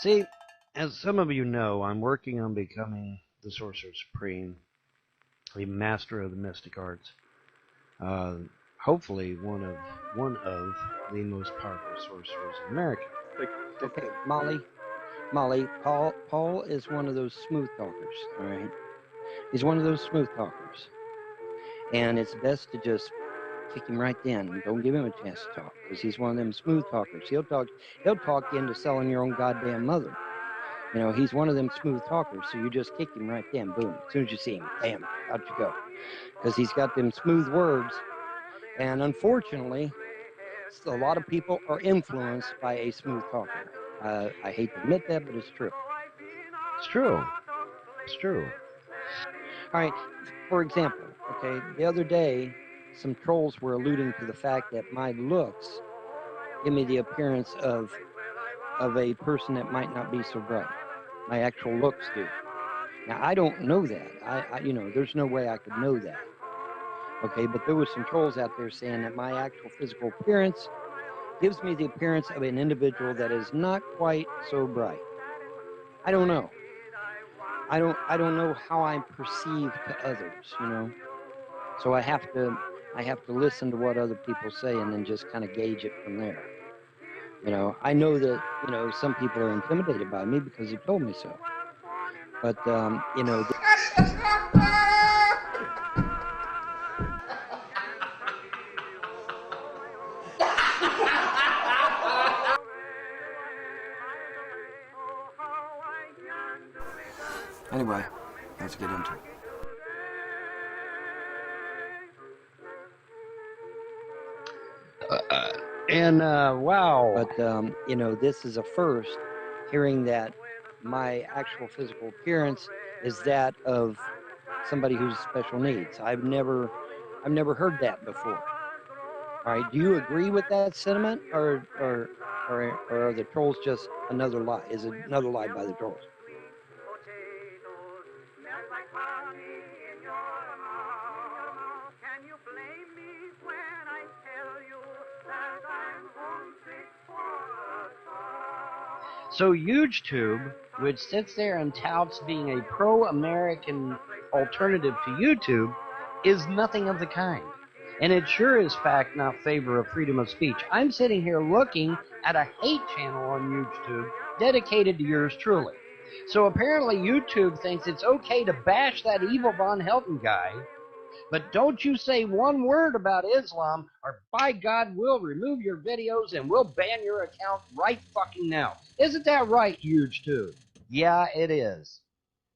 See, as some of you know, I'm working on becoming the Sorcerer Supreme, a master of the mystic arts. Uh, Hopefully, one of the most powerful sorcerers in America. Okay, Molly, Paul is one of those smooth talkers, all right? He's one of those smooth talkers. And it's best to just kick him right then. Don't give him a chance to talk, because he's one of them smooth talkers. He'll talk you into selling your own goddamn mother. You know, he's one of them smooth talkers, so you just kick him right then, boom. As soon as you see him, bam, out you go. Because he's got them smooth words. And unfortunately, a lot of people are influenced by a smooth talker. I hate to admit that, but it's true. It's true. It's true. All right, for example, okay, the other day, some trolls were alluding to the fact that my looks give me the appearance of a person that might not be so bright. My actual looks do. Now, I don't know that. I there's no way I could know that. Okay, but there was some trolls out there saying that my actual physical appearance gives me the appearance of an individual that is not quite so bright. I don't know. I don't know how I'm perceived to others, you know. So I have to listen to what other people say and then just kind of gauge it from there. You know, I know that, some people are intimidated by me because they told me so. But anyway, let's get into it. Wow. But this is a first, hearing that my actual physical appearance is that of somebody who's special needs. I've never heard that before. All right, do you agree with that sentiment, or are the trolls just another lie? Is it another lie by the trolls? So YouTube, which sits there and touts being a pro-American alternative to YouTube, is nothing of the kind. And it sure is fact not favor of freedom of speech. I'm sitting here looking at a hate channel on YouTube dedicated to yours truly. So apparently YouTube thinks it's okay to bash that evil Von Helton guy, but don't you say one word about Islam, or by God, we'll remove your videos and we'll ban your account right fucking now. Isn't that right, YouTube? Yeah, it is.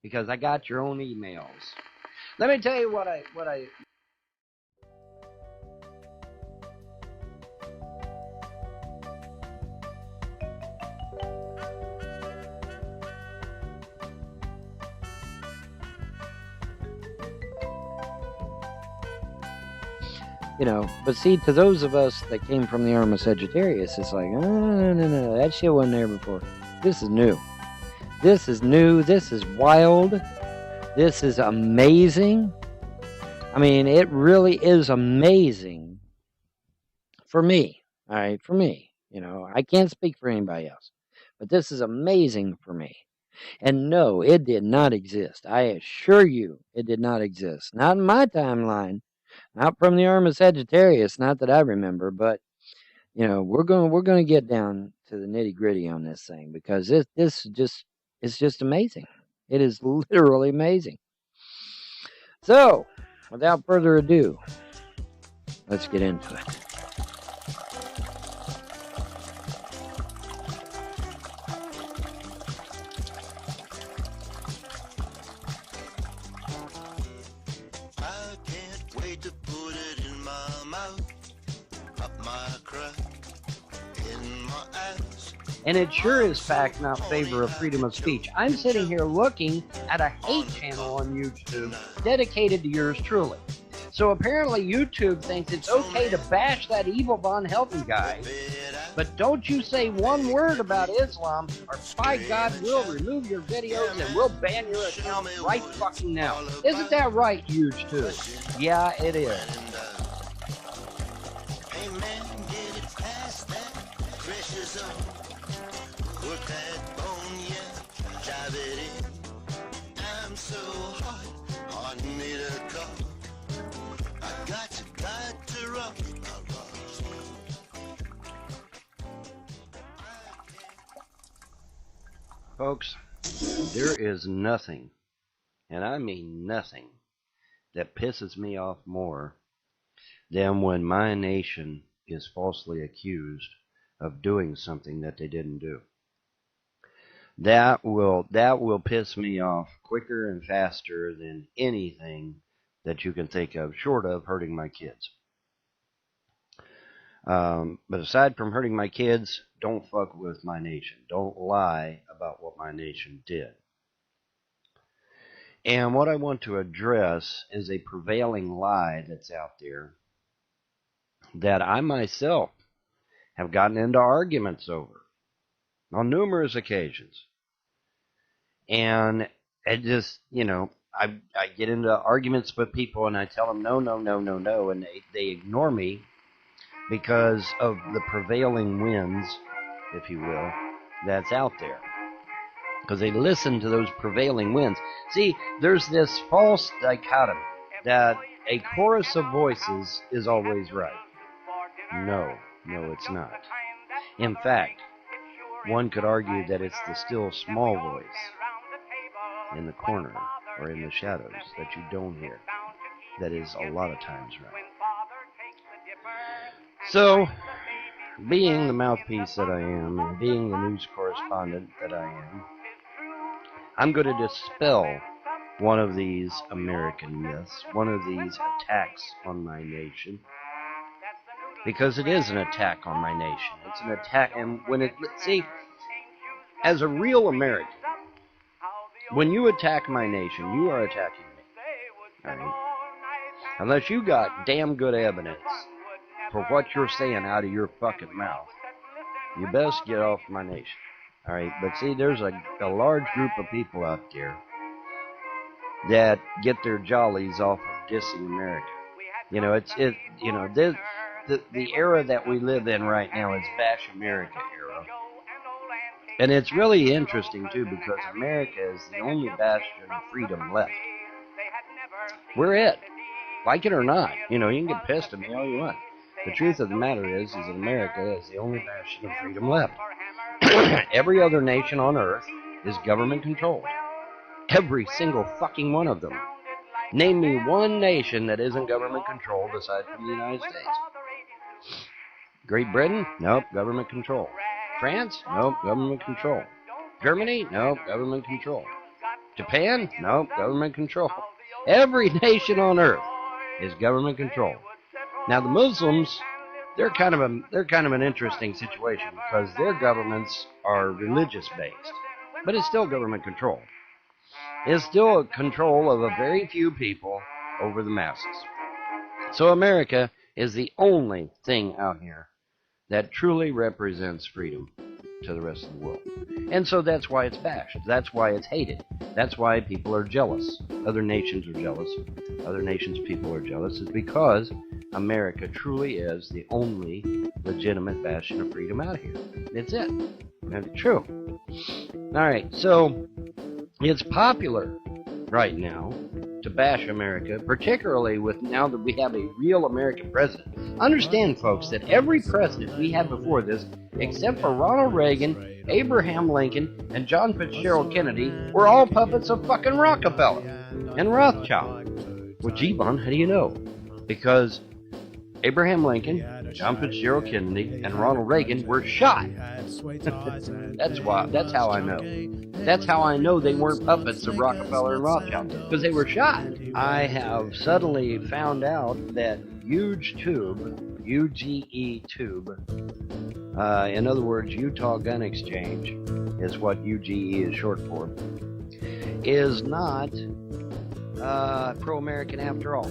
Because I got your own emails. Let me tell you what I But see, to those of us that came from the arm of Sagittarius, it's like, no, that shit wasn't there before. This is new. This is new. This is wild. This is amazing. I mean, it really is amazing for me. All right, for me. I can't speak for anybody else, but this is amazing for me. And no, it did not exist. I assure you, it did not exist. Not in my timeline. Not from the arm of Sagittarius, not that I remember, but we're going to get down to the nitty gritty on this thing, because it's just amazing. It is literally amazing. So, without further ado, let's get into it. And it sure is fact not favor of freedom of speech. I'm sitting here looking at a hate channel on YouTube dedicated to yours truly. So apparently YouTube thinks it's okay to bash that evil Von Helton guy, but don't you say one word about Islam, or by God, we'll remove your videos and we'll ban your account right fucking now. Isn't that right, YouTube? Yeah, it is. Work that bone, yeah, drive it in. I'm so hot, hard need a cup. I got to rock my rocks. Folks, there is nothing, and I mean nothing, that pisses me off more than when my nation is falsely accused of doing something that they didn't do. That will piss me off quicker and faster than anything that you can think of, short of hurting my kids. But aside from hurting my kids, don't fuck with my nation. Don't lie about what my nation did. And what I want to address is a prevailing lie that's out there that I myself have gotten into arguments over on numerous occasions. And it just, I get into arguments with people and I tell them no, and they ignore me because of the prevailing winds, if you will, that's out there. Because they listen to those prevailing winds. See, there's this false dichotomy that a chorus of voices is always right. No, it's not. In fact, one could argue that it's the still small voice in the corner or in the shadows that you don't hear that is a lot of times right. So, being the mouthpiece that I am and being the news correspondent that I am, I'm going to dispel one of these American myths, one of these attacks on my nation, because it is an attack on my nation. It's an attack, and as a real American, when you attack my nation, you are attacking me. All right? Unless you got damn good evidence for what you're saying out of your fucking mouth, you best get off my nation. All right, but see, there's a large group of people out there that get their jollies off of dissing America. The era that we live in right now is Bash America era, and it's really interesting too because America is the only bastion of freedom left. We're it, like it or not. You can get pissed at me all you want. The truth of the matter is that America is the only bastion of freedom left. Every other nation on earth is government controlled. Every single fucking one of them. Name me one nation that isn't government controlled aside from the United States. Great Britain? Nope, government control. France? Nope, government control. Germany? Nope, government control. Japan? Nope, government control. Every nation on earth is government control. Now the Muslims, they're kind of an interesting situation because their governments are religious based, but it's still government control. It's still a control of a very few people over the masses. So America is the only thing out here that truly represents freedom to the rest of the world. And so that's why it's bashed. That's why it's hated. That's why people are jealous. Other nations are jealous. Other nations' people are jealous. It's because America truly is the only legitimate bastion of freedom out here. It's it. That's true. All right, so it's popular right now to bash America, particularly with now that we have a real American president. Understand, folks, that every president we had before this, except for Ronald Reagan, Abraham Lincoln, and John Fitzgerald Kennedy, were all puppets of fucking Rockefeller and Rothschild. Well, G-Bon, how do you know? Because Abraham Lincoln, John Fitzgerald Kennedy, and Ronald Reagan were shot. That's how I know. That's how I know they weren't puppets of Rockefeller and Rothschild, because they were shot. I have suddenly found out that Huge Tube, UGE Tube, in other words, Utah Gun Exchange, is what UGE is short for, is not pro-American after all.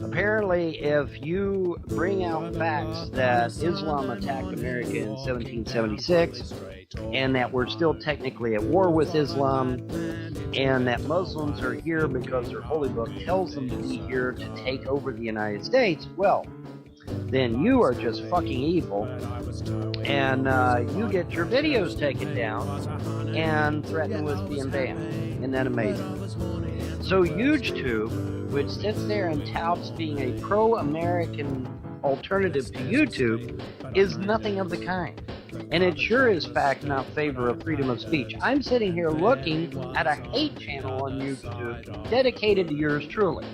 Apparently, if you bring out facts that Islam attacked America in 1776, and that we're still technically at war with Islam, and that Muslims are here because their holy book tells them to be here to take over the United States, well, then you are just fucking evil, and you get your videos taken down and threatened with being banned. Isn't that amazing? So YouTube, which sits there and touts being a pro-American alternative to YouTube, is nothing of the kind. And it sure is fact not favor of freedom of speech. I'm sitting here looking at a hate channel on YouTube dedicated to yours truly.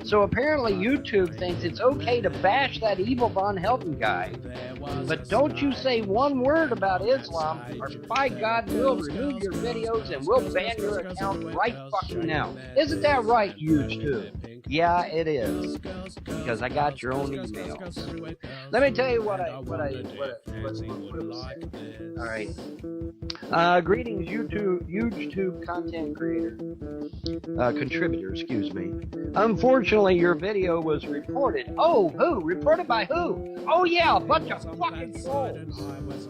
So apparently YouTube thinks it's okay to bash that evil Von Helton guy, but don't you say one word about Islam, or by God, we'll remove your videos and we'll ban your account right fucking now. Isn't that right, YouTube? Yeah, it is, because I got your own emails. Let me tell you what it was saying. All right. Greetings, YouTube content creator, contributor, excuse me. Unfortunately, your video was reported. Oh, who? Reported by who? Oh yeah, a bunch of fucking trolls.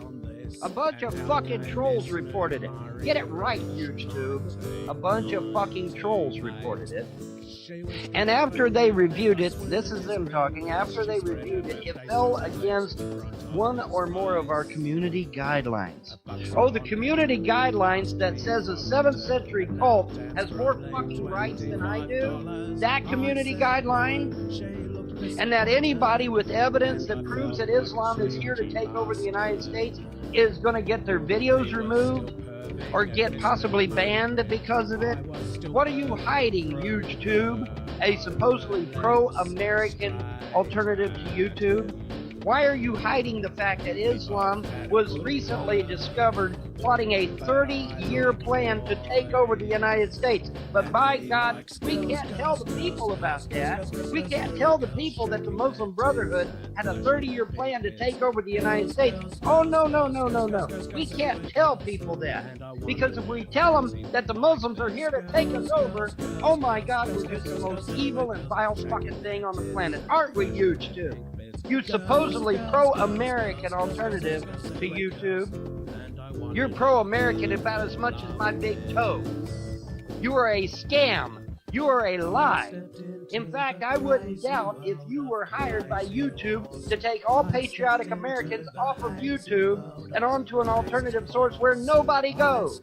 A bunch of fucking trolls reported it. Get it right, YouTube. A bunch of fucking trolls reported it. And after they reviewed it, this is them talking, after they reviewed it, it fell against one or more of our community guidelines. Oh, the community guidelines that says a 7th century cult has more fucking rights than I do? That community guideline? And that anybody with evidence that proves that Islam is here to take over the United States is going to get their videos removed? Or get possibly banned because of it? What are you hiding, YouTube? A supposedly pro-American alternative to YouTube? Why are you hiding the fact that Islam was recently discovered plotting a 30-year plan to take over the United States? But by God, we can't tell the people about that. We can't tell the people that the Muslim Brotherhood had a 30-year plan to take over the United States. Oh, no. We can't tell people that. Because if we tell them that the Muslims are here to take us over, oh my God, we're just the most evil and vile fucking thing on the planet. Aren't we, huge too? You supposedly pro-American alternative to YouTube. You're pro-American about as much as my big toe. You are a scam. You are a lie. In fact, I wouldn't doubt if you were hired by YouTube to take all patriotic Americans off of YouTube and onto an alternative source where nobody goes.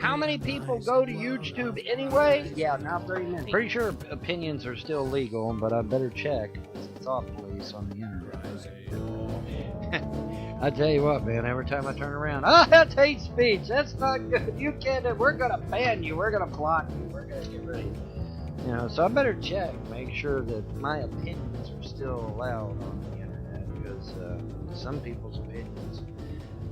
How many people go to YouTube anyway? Yeah, not very many. Pretty sure opinions are still legal, but I better check. It's the thought police on the internet. I tell you what, man, every time I turn around, oh, that's hate speech. That's not good. You can't, we're going to ban you. We're going to block you. We're going to get rid of you. You know, so I better check, make sure that my opinions are still allowed on the internet, because some people's opinions,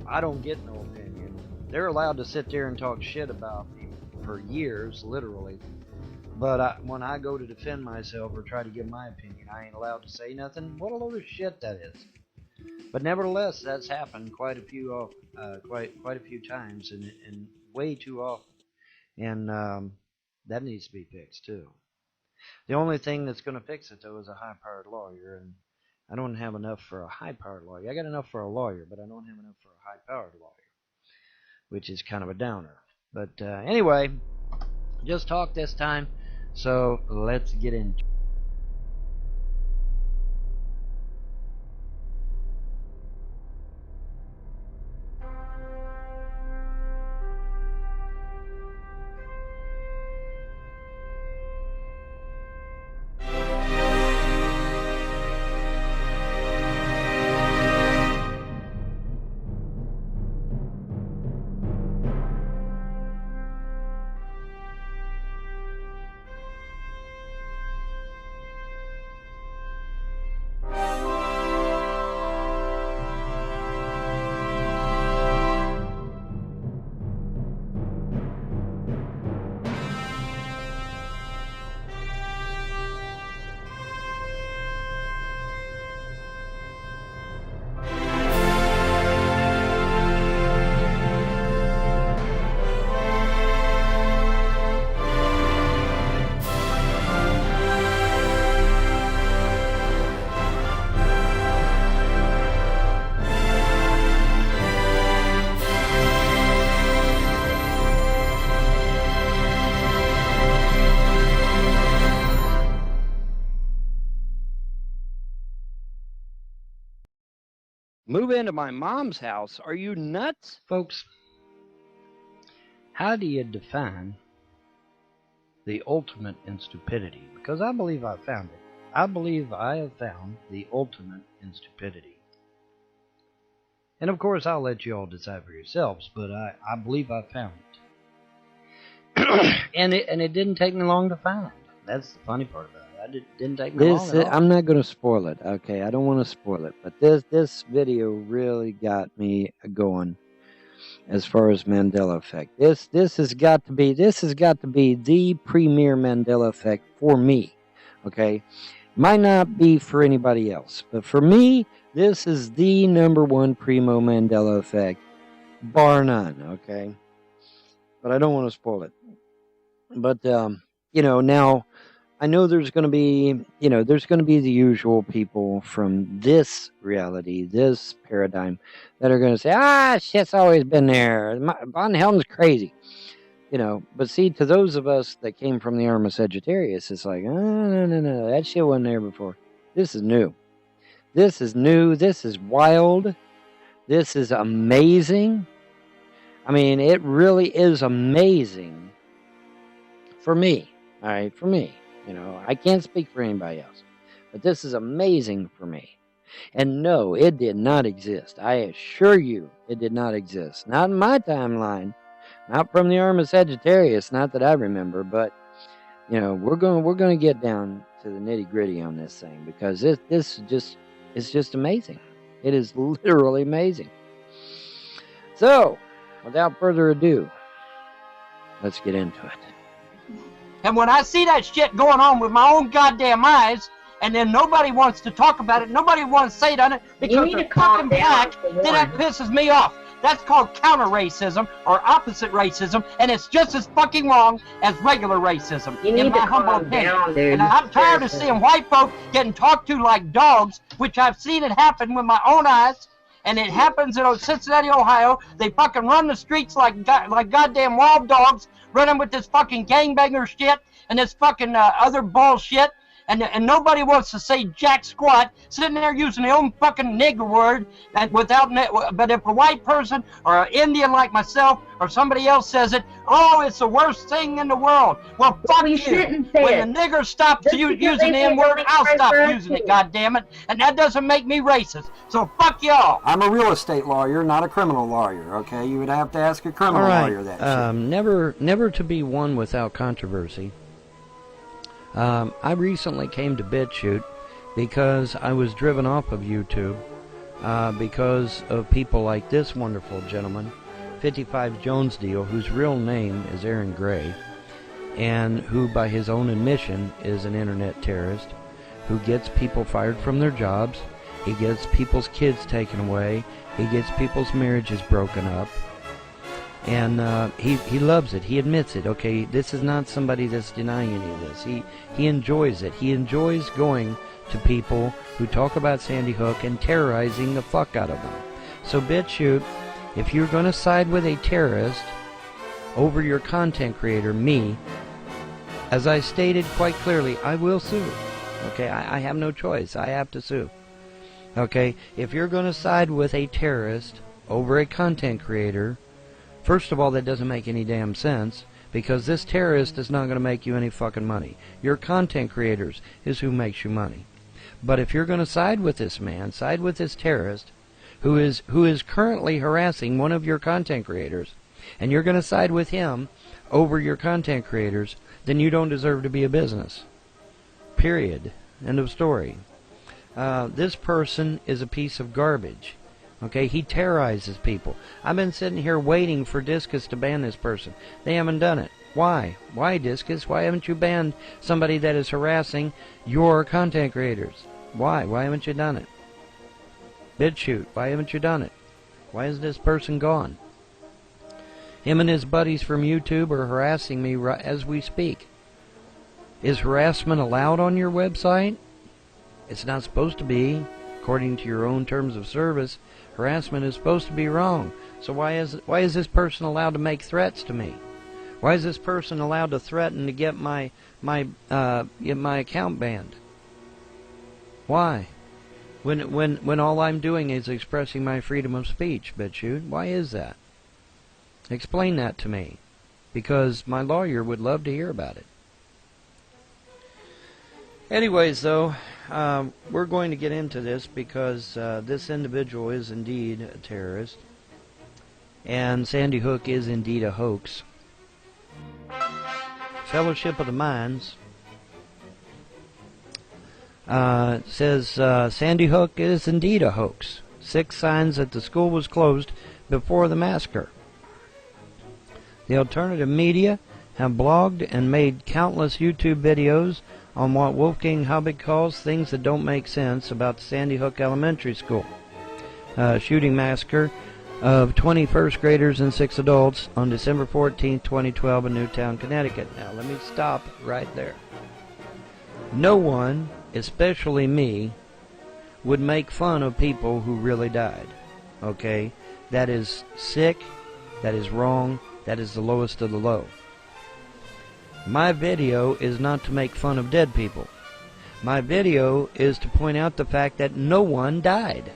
I don't get no opinion. They're allowed to sit there and talk shit about me for years, literally. But when I go to defend myself or try to give my opinion, I ain't allowed to say nothing. What a load of shit that is. But nevertheless, that's happened quite a few times, and way too often. And that needs to be fixed too. The only thing that's going to fix it, though, is a high-powered lawyer, and I don't have enough for a high-powered lawyer. I got enough for a lawyer, but I don't have enough for a high-powered lawyer, which is kind of a downer. But anyway, just talk this time, so let's get into it. Move into my mom's house? Are you nuts? Folks, how do you define the ultimate in stupidity? Because I believe I found it. I believe I have found the ultimate in stupidity. And of course, I'll let you all decide for yourselves, but I believe I found it. and it didn't take me long to find. That's the funny part about it. It didn't take me long at all. I'm not going to spoil it. Okay, I don't want to spoil it, but this video really got me going as far as Mandela effect. This has got to be the premier Mandela effect for me. Okay, might not be for anybody else, but for me, this is the #1 primo Mandela effect, bar none. Okay, but I don't want to spoil it. But now I know there's going to be the usual people from this reality, this paradigm, that are going to say, shit's always been there. Von Helm's crazy. But see, to those of us that came from the Arma Sagittarius, it's like, no, that shit wasn't there before. This is new. This is new. This is wild. This is amazing. I mean, it really is amazing for me. All right, for me. I can't speak for anybody else. But this is amazing for me. And no, it did not exist. I assure you, it did not exist. Not in my timeline. Not from the Arma Sagittarius, not that I remember, but we're going to get down to the nitty-gritty on this thing, because this is just amazing. It is literally amazing. So, without further ado, let's get into it. And when I see that shit going on with my own goddamn eyes, and then nobody wants to talk about it, nobody wants to say it on it, because they're fucking black, then that pisses me off. That's called counter-racism, or opposite racism, and it's just as fucking wrong as regular racism, in my humble opinion. And I'm tired of seeing white folk getting talked to like dogs, which I've seen it happen with my own eyes, and it happens in Cincinnati, Ohio. They fucking run the streets like goddamn wild dogs, running with this fucking gangbanger shit, and this fucking other bullshit. And nobody wants to say jack squat, sitting there using their own fucking nigger word, and but if a white person or an Indian like myself or somebody else says it, it's the worst thing in the world. Well, fuck you. When the nigger stops using the N-word, I'll stop using it, goddammit. And that doesn't make me racist. So fuck y'all. I'm a real estate lawyer, not a criminal lawyer, okay? You would have to ask a criminal lawyer that shit. Never to be one without controversy. I recently came to BitChute because I was driven off of YouTube because of people like this wonderful gentleman, 55 Jones Deal, whose real name is Aaron Gray, and who by his own admission is an internet terrorist, who gets people fired from their jobs, he gets people's kids taken away, he gets people's marriages broken up. And he loves it. He admits it. Okay, this is not somebody that's denying any of this. He enjoys it. He enjoys going to people who talk about Sandy Hook and terrorizing the fuck out of them. So BitChute, if you're going to side with a terrorist over your content creator, me, as I stated quite clearly, I will sue. Okay, I have no choice. I have to sue. Okay, if you're going to side with a terrorist over a content creator, first of all, that doesn't make any damn sense, because this terrorist is not going to make you any fucking money. Your content creators is who makes you money. But if you're going to side with this man, side with this terrorist, who is currently harassing one of your content creators, and you're going to side with him over your content creators, then you don't deserve to be a business. Period. End of story. This person is a piece of garbage. Okay, he terrorizes people. I've been sitting here waiting for Discus to ban this person. They haven't done it. Why? Why, Discus? Why haven't you banned somebody that is harassing your content creators? Why? Why haven't you done it? BitChute, why haven't you done it? Why is this person gone? Him and his buddies from YouTube are harassing me as we speak. Is harassment allowed on your website? It's not supposed to be. According to your own terms of service, harassment is supposed to be wrong. So why is this person allowed to make threats to me? Why is this person allowed to threaten to get my account banned? Why? When all I'm doing is expressing my freedom of speech, BitChute? Why is that? Explain that to me, because my lawyer would love to hear about it. Anyways, though, we're going to get into this because this individual is indeed a terrorist, and Sandy Hook is indeed a hoax. Fellowship of the Minds says Sandy Hook is indeed a hoax. 6 signs that the school was closed before the massacre. The alternative media have blogged and made countless YouTube videos on what Wolfgang Hubig calls things that don't make sense about the Sandy Hook Elementary School shooting massacre of 20 first graders and 6 adults on December 14, 2012 in Newtown, Connecticut. Now, let me stop right there. No one, especially me, would make fun of people who really died. Okay? That is sick. That is wrong. That is the lowest of the low. My video is not to make fun of dead people. My video is to point out the fact that no one died.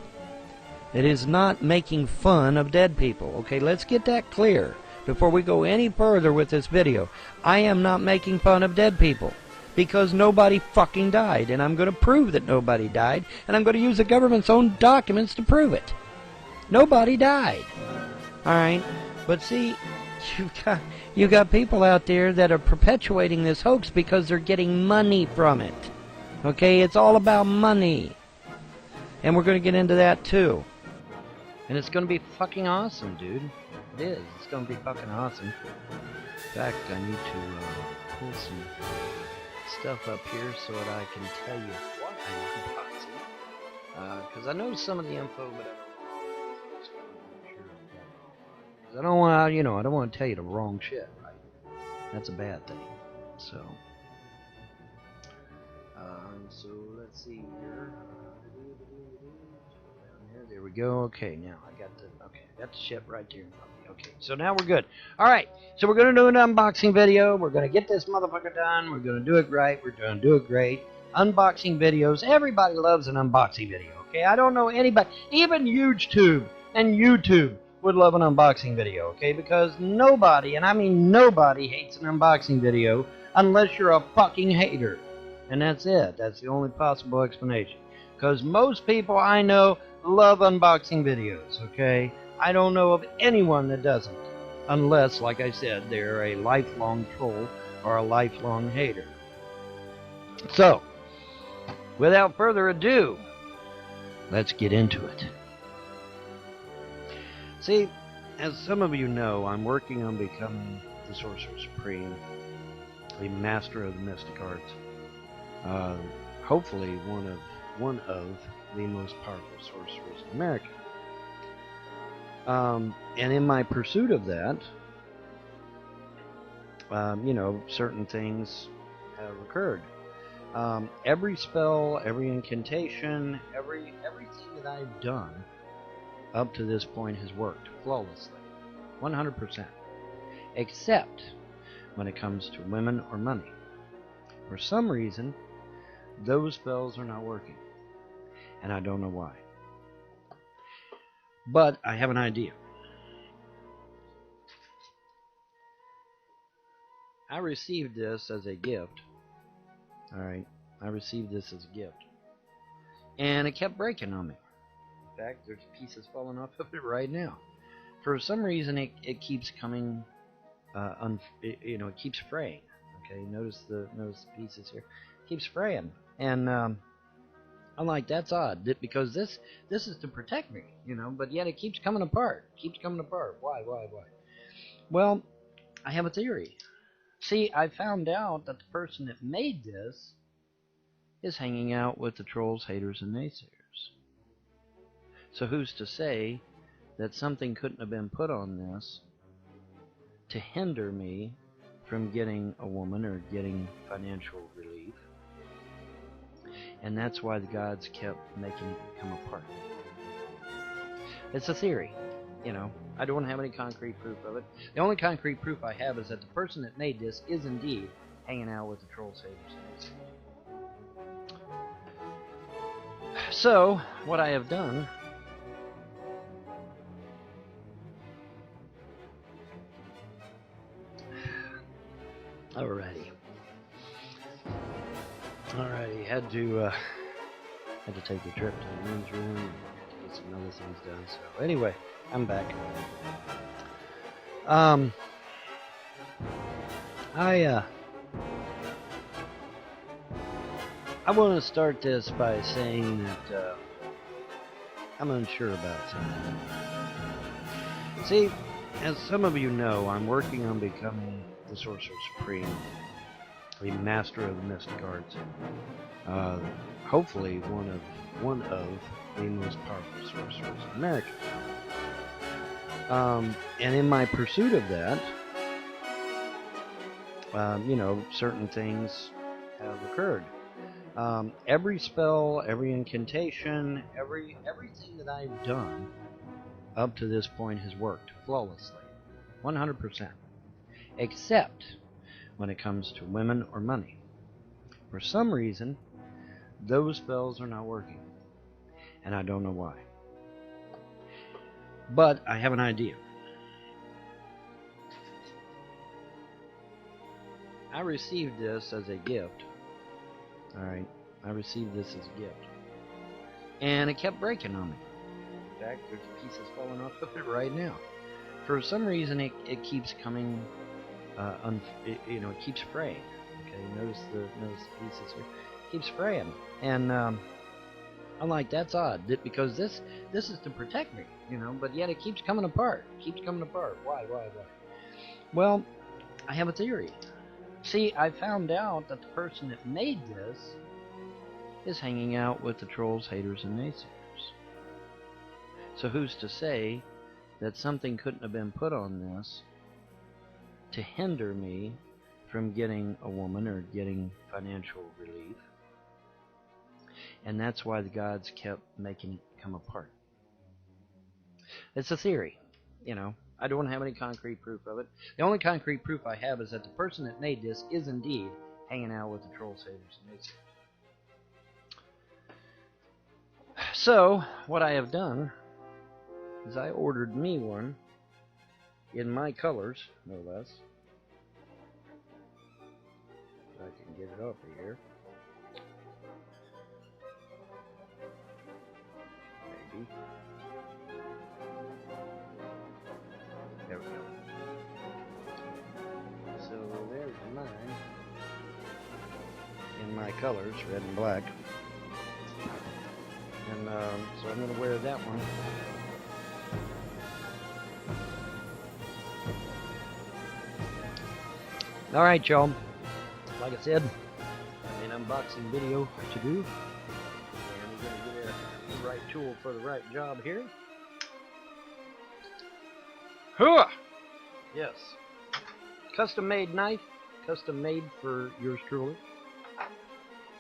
It is not making fun of dead people. Okay, let's get that clear before we go any further with this video. I am not making fun of dead people because nobody fucking died, and I'm going to prove that nobody died, and I'm going to use the government's own documents to prove it. Nobody died. All right, but see, you got people out there that are perpetuating this hoax because they're getting money from it. Okay, it's all about money. And we're going to get into that too. And it's going to be fucking awesome, dude. It is. It's going to be fucking awesome. In fact, I need to pull some stuff up here so that I can tell you what I'm unboxing. Because I know some of the info, but I don't want to, I don't want to tell you the wrong shit, right? That's a bad thing. So let's see here. There we go. Okay, now I got the shit right there in front of me. Okay, so now we're good. All right, so we're gonna do an unboxing video. We're gonna get this motherfucker done. We're gonna do it right. We're gonna do it great. Unboxing videos. Everybody loves an unboxing video. Okay, I don't know anybody, even YouTube would love an unboxing video. Okay, because nobody, and I mean nobody, hates an unboxing video unless you're a fucking hater. And that's it. That's the only possible explanation. Because most people I know love unboxing videos, okay? I don't know of anyone that doesn't. Unless, like I said, they're a lifelong troll or a lifelong hater. So, without further ado, let's get into it. See, as some of you know, I'm working on becoming the Sorcerer Supreme, the Master of the Mystic Arts. Hopefully one of the most powerful sorcerers in America. And in my pursuit of that, certain things have occurred. Every spell, every incantation, everything that I've done up to this point has worked flawlessly, 100%, except when it comes to women or money. For some reason, those spells are not working, and I don't know why. But I have an idea. I received this as a gift. Alright, I received this as a gift. And it kept breaking on me. In fact, there's pieces falling off of it right now. For some reason, it keeps coming, it keeps fraying. Okay, notice the pieces here. It keeps fraying. And I'm like, that's odd, because this is to protect me, but yet it keeps coming apart. Why? Well, I have a theory. See, I found out that the person that made this is hanging out with the trolls, haters, and naysayers. So who's to say that something couldn't have been put on this to hinder me from getting a woman or getting financial relief? And that's why the gods kept making it come apart. It's a theory, I don't have any concrete proof of it. The only concrete proof I have is that the person that made this is indeed hanging out with the trolls, haters, and naysayers. So, what I have done... Alrighty, had to take a trip to the men's room and get some other things done. So anyway, I'm back. I want to start this by saying that I'm unsure about something. See, as some of you know, I'm working on becoming the Sorcerer Supreme, the master of the mystic arts. Hopefully one of the most powerful sorcerers in America. And in my pursuit of that, certain things have occurred. Every spell, every incantation, everything that I've done up to this point has worked flawlessly, 100%, except when it comes to women or money. For some reason, those spells are not working, and I don't know why. But I have an idea. I received this as a gift. Alright, I received this as a gift. And it kept breaking on me. In fact, there's pieces falling off of it right now. For some reason, it keeps coming, it keeps fraying. Okay, notice the pieces here. It keeps fraying. And I'm like, that's odd, because this is to protect me, but yet it keeps coming apart. Why? Well, I have a theory. See, I found out that the person that made this is hanging out with the trolls, haters, and naysayers. So who's to say that something couldn't have been put on this to hinder me from getting a woman or getting financial relief? And that's why the gods kept making it come apart. It's a theory, I don't have any concrete proof of it. The only concrete proof I have is that the person that made this is indeed hanging out with the trolls, haters, and naysayers. So, what I have done is I ordered me one in my colors, no less. So I can get it off of here. Maybe. There we go. So there's mine in my colors, red and black. And so I'm going to wear that one. Alright, y'all. Like I said, an unboxing video to do. And I'm going to get the right tool for the right job here. Huh! Yes. Custom made knife. Custom made for yours truly.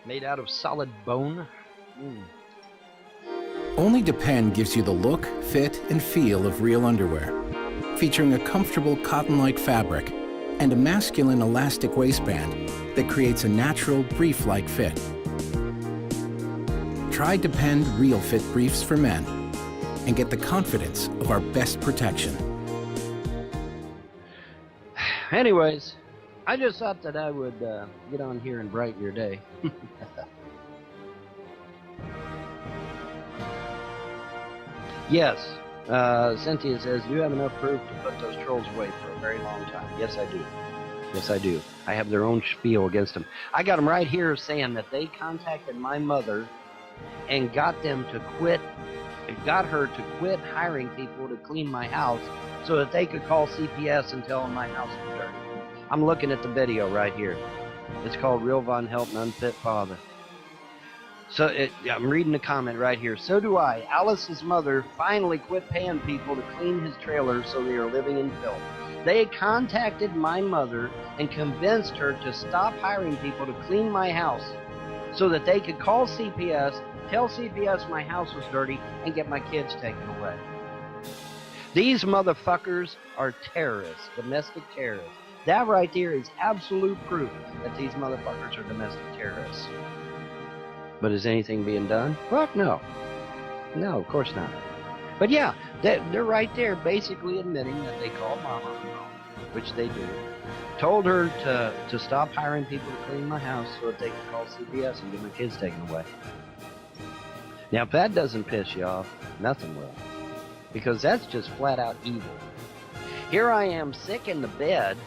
Made out of solid bone. Only Depend gives you the look, fit, and feel of real underwear. Featuring a comfortable cotton-like fabric and a masculine elastic waistband that creates a natural brief-like fit. Try Depend Real Fit Briefs for men and get the confidence of our best protection. Anyways, I just thought that I would get on here and brighten your day. Yes, Cynthia says, you have enough proof to put those trolls away for a very long time. Yes, I do. Yes, I do. I have their own spiel against them. I got them right here saying that they contacted my mother and got her to quit hiring people to clean my house so that they could call CPS and tell them my house was dirty. I'm looking at the video right here. It's called Real Von Help and Unfit Father. So I'm reading the comment right here. So do I. Alice's mother finally quit paying people to clean his trailer so they are living in filth. They contacted my mother and convinced her to stop hiring people to clean my house so that they could call CPS, tell CPS my house was dirty, and get my kids taken away. These motherfuckers are terrorists, domestic terrorists. That right there is absolute proof that these motherfuckers are domestic terrorists. But is anything being done? Fuck no. No, of course not. But yeah, they're right there basically admitting that they called Mom on the phone, which they do. Told her to stop hiring people to clean my house so that they can call CPS and get my kids taken away. Now, if that doesn't piss you off, nothing will. Because that's just flat out evil. Here I am sick in the bed,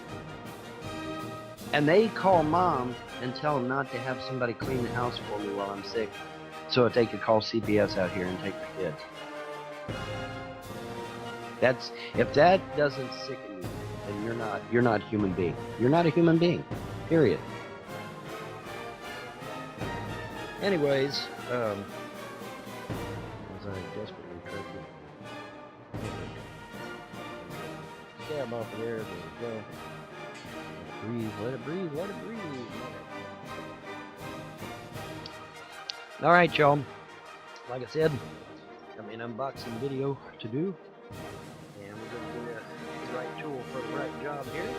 and they call Mom and tell them not to have somebody clean the house for me while I'm sick so that they could call CPS out here and take my kids. If that doesn't sicken you, then you're not a human being. You're not a human being. Period. Anyways, as I desperately tried to stab off of there, there we go. Breathe, let it breathe, let it breathe. Alright, y'all. Like I said, got me an unboxing video to do. And we're going to do the right tool for the right job here.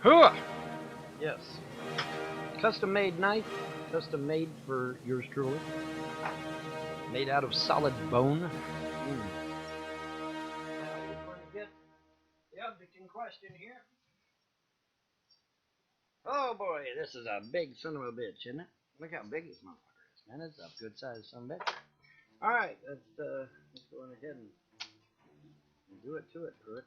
Hooah! Yes. Custom made knife. Custom made for yours truly. Made out of solid bone. Now we're going to get the object in question here. Oh boy, this is a big son of a bitch, isn't it? Look how big this motherfucker is, man. It's a good sized son of a bitch. Alright, let's go ahead and do it to it, Pruitt.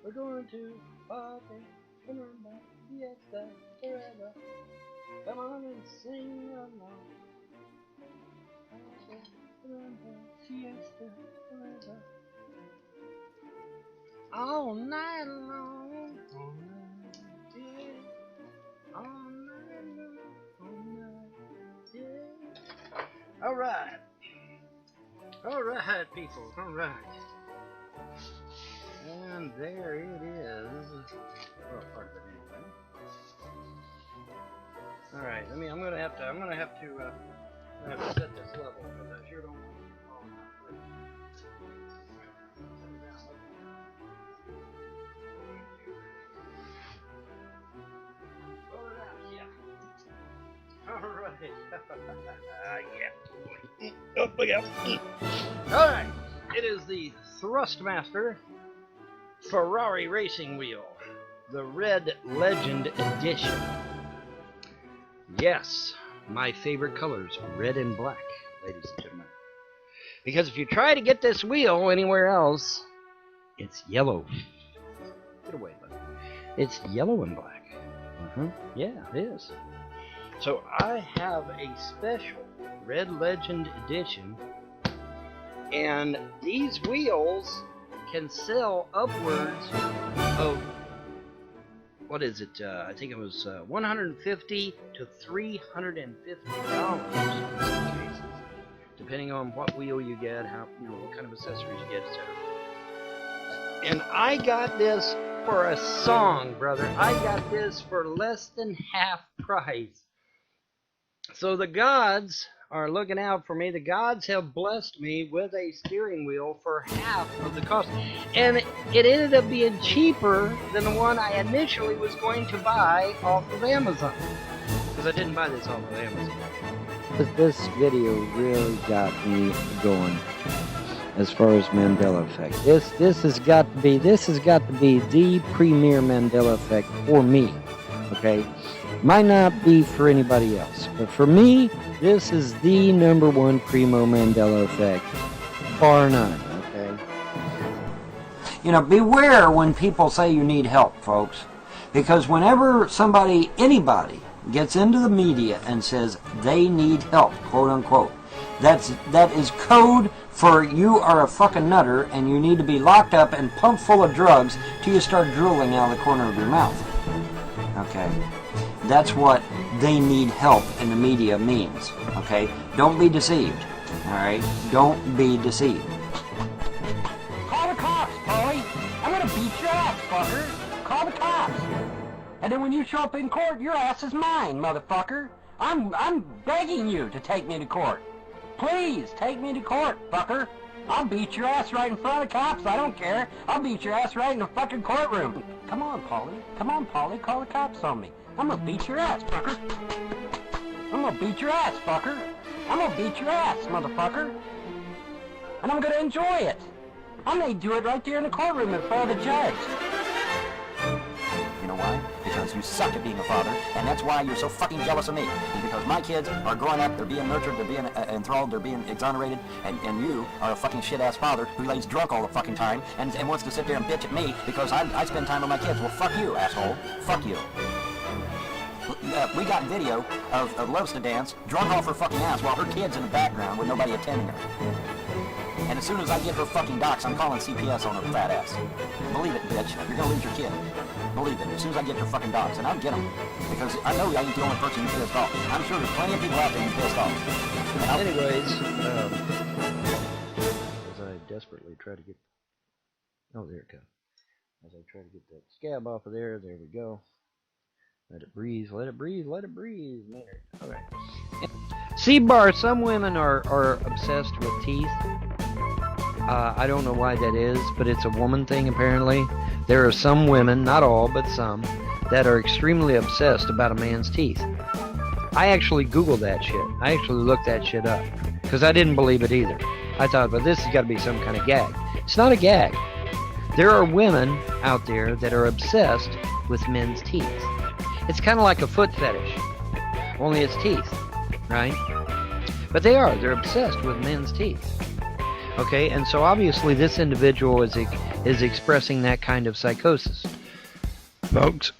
We're going to party, come on back, fiesta, forever. Come on and sing along. Fiesta, forever. All night long, all night, yeah. All night long, all night, yeah. Alright. Alright, people, alright. And there it is. Well, part of it anyway. Alright, I'm gonna have to set this level because I sure don't want to fall out. Alright. Yeah. Oh, look out. Alright. It is the Thrustmaster Ferrari racing wheel. The Red Legend Edition. Yes. My favorite colors, red and black, ladies and gentlemen. Because if you try to get this wheel anywhere else, it's yellow. Get away, buddy. It's yellow and black. Yeah, it is. So I have a special Red Legend Edition, and these wheels can sell upwards of, what is it? I think it was $150 to $350 in some cases, depending on what wheel you get, how what kind of accessories you get, etc. And I got this for a song, brother. I got this for less than half price. So the gods are looking out for me. The gods have blessed me with a steering wheel for half of the cost. And it ended up being cheaper than the one I initially was going to buy off of Amazon. Because I didn't buy this off of Amazon. This video really got me going as far as Mandela effect. This has got to be the premier Mandela effect for me. Okay? Might not be for anybody else, but for me, this is the #1 primo Mandela effect, bar none, okay? Beware when people say you need help, folks. Because whenever anybody gets into the media and says they need help, quote unquote, that is code for you are a fucking nutter and you need to be locked up and pumped full of drugs till you start drooling out of the corner of your mouth. Okay? That's what they need help in the media means, okay? Don't be deceived, all right? Don't be deceived. Call the cops, Polly. I'm gonna beat your ass, fucker. Call the cops. And then when you show up in court, your ass is mine, motherfucker. I'm begging you to take me to court. Please, take me to court, fucker. I'll beat your ass right in front of cops. I don't care. I'll beat your ass right in the fucking courtroom. Come on, Polly. Come on, Polly. Call the cops on me. I'm gonna beat your ass, fucker. I'm gonna beat your ass, fucker. I'm gonna beat your ass, motherfucker. And I'm gonna enjoy it. I may do it right there in the courtroom in front of the judge. You know why? Because you suck at being a father, and that's why you're so fucking jealous of me. Is because my kids are growing up, they're being nurtured, they're being enthralled, they're being exonerated, and you are a fucking shit-ass father who lays drunk all the fucking time and wants to sit there and bitch at me because I spend time with my kids. Well, fuck you, asshole. Fuck you. We got video of Loves to Dance drunk off her fucking ass while her kid's in the background with nobody attending her. And as soon as I get her fucking docs, I'm calling CPS on her fat ass. Believe it, bitch. You're gonna lose your kid. Believe it. As soon as I get your fucking docs, and I'll get them. Because I know I ain't the only person you pissed off. I'm sure there's plenty of people out there you pissed off. Anyways, as I desperately try to get... Oh, there it goes. As I try to get that scab off of there we go. Let it breathe, let it breathe, let it breathe. Okay. See, Bar, some women are obsessed with teeth. I don't know why that is, but it's a woman thing apparently. There are some women, not all, but some, that are extremely obsessed about a man's teeth. I actually Googled that shit. I actually looked that shit up. Because I didn't believe it either. I thought, well, this has got to be some kind of gag. It's not a gag. There are women out there that are obsessed with men's teeth. It's kind of like a foot fetish. Only it's teeth, right? But they're obsessed with men's teeth. Okay, and so obviously this individual is expressing that kind of psychosis. Folks,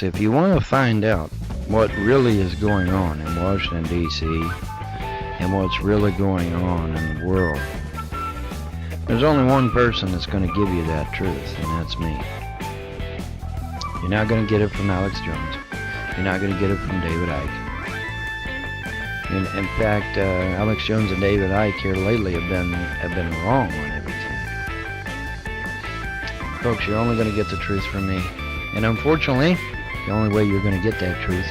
if you want to find out what really is going on in Washington, D.C., and what's really going on in the world, there's only one person that's going to give you that truth, and that's me. You're not going to get it from Alex Jones. You're not going to get it from David Icke. In fact, Alex Jones and David Icke here lately have been wrong on everything. Folks, you're only going to get the truth from me. And unfortunately, the only way you're going to get that truth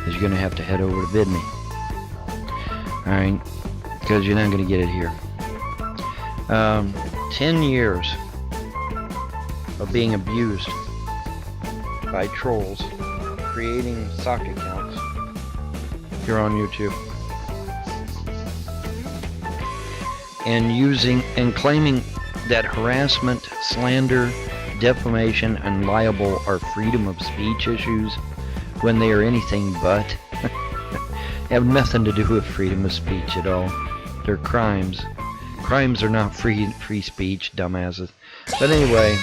is you're going to have to head over to Bidney. Alright? Because you're not going to get it here. 10 years of being abused by trolls creating sock accounts here on YouTube and using and claiming that harassment, slander, defamation, and libel are freedom of speech issues when they are anything but. Have nothing to do with freedom of speech at all. They're crimes. Crimes are not free speech, dumbasses. But anyway,